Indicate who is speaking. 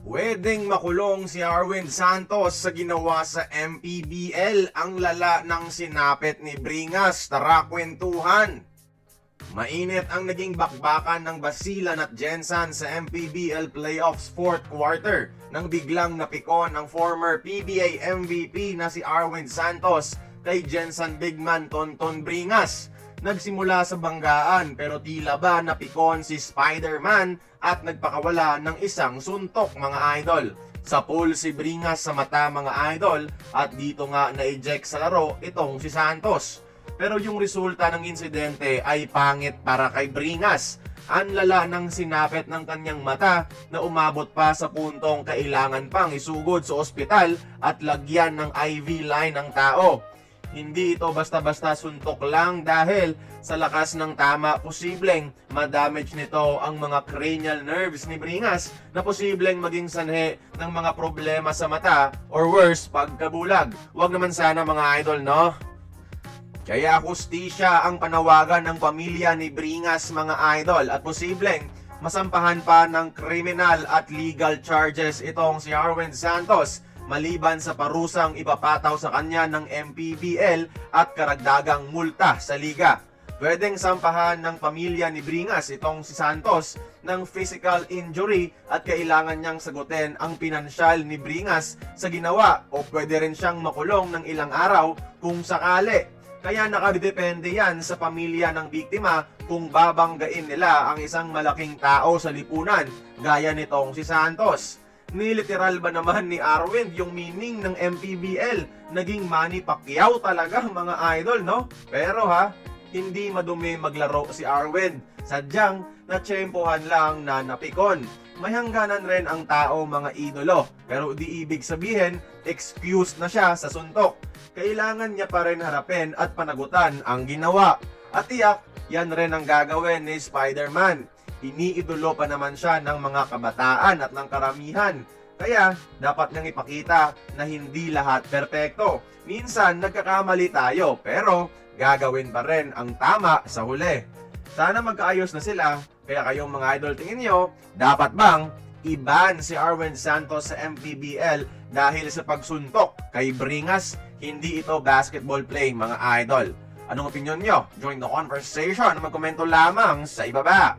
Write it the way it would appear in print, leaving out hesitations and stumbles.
Speaker 1: Pwedeng makulong si Arwin Santos sa ginawa sa MPBL. Ang lala ng sinapit ni Bringas. Tara kwentuhan! Mainit ang naging bakbakan ng Basilan at Gensan sa MPBL Playoffs 4th quarter nang biglang napikon ang former PBA MVP na si Arwin Santos kay Gensan bigman Tonton Bringas. Nagsimula sa banggaan pero tila ba napikon si Spider-Man at nagpakawala ng isang suntok mga idol. Sa pool si Bringas sa mata mga idol at dito nga na-eject sa laro itong si Santos. Pero yung resulta ng insidente ay pangit para kay Bringas. Ang lala ng sinapit ng kanyang mata na umabot pa sa puntong kailangan pang isugod sa ospital at lagyan ng IV line ng tao. Hindi ito basta-basta suntok lang dahil sa lakas ng tama posibleng madamage nito ang mga cranial nerves ni Bringas na posibleng maging sanhe ng mga problema sa mata or worse, pagkabulag. Huwag naman sana mga idol, no? Kaya hustisya ang panawagan ng pamilya ni Bringas mga idol at posibleng masampahan pa ng criminal at legal charges itong si Arwin Santos maliban sa parusang ipapataw sa kanya ng MPBL at karagdagang multa sa liga. Pwedeng sampahan ng pamilya ni Bringas itong si Santos ng physical injury at kailangan niyang sagutin ang pinansyal ni Bringas sa ginawa o pwede rin siyang makulong ng ilang araw kung sakali. Kaya nakadepende yan sa pamilya ng biktima kung babanggain nila ang isang malaking tao sa lipunan gaya nitong si Santos. Niliteral ba naman ni Arwin yung meaning ng MPBL? Naging Manny Pacquiao talaga mga idol, no? Pero hindi madumi maglaro si Arwin. Sadyang natsyempohan lang na napikon. May hangganan rin ang tao mga idolo. Pero di ibig sabihin, excuse na siya sa suntok. Kailangan niya pa rin harapin at panagutan ang ginawa. At tiyak, yan rin ang gagawin ni Spider-Man. Iniidolo pa naman siya ng mga kabataan at ng karamihan. Kaya, dapat niyang ipakita na hindi lahat perpekto. Minsan, nagkakamali tayo, pero gagawin pa rin ang tama sa huli. Sana magkaayos na sila. Kaya kayong mga idol, tingin nyo, dapat bang i-ban si Arwin Santos sa MPBL dahil sa pagsuntok kay Bringas? Hindi ito basketball play mga idol. Anong opinion nyo? Join the conversation. Magkomento lamang sa ibaba.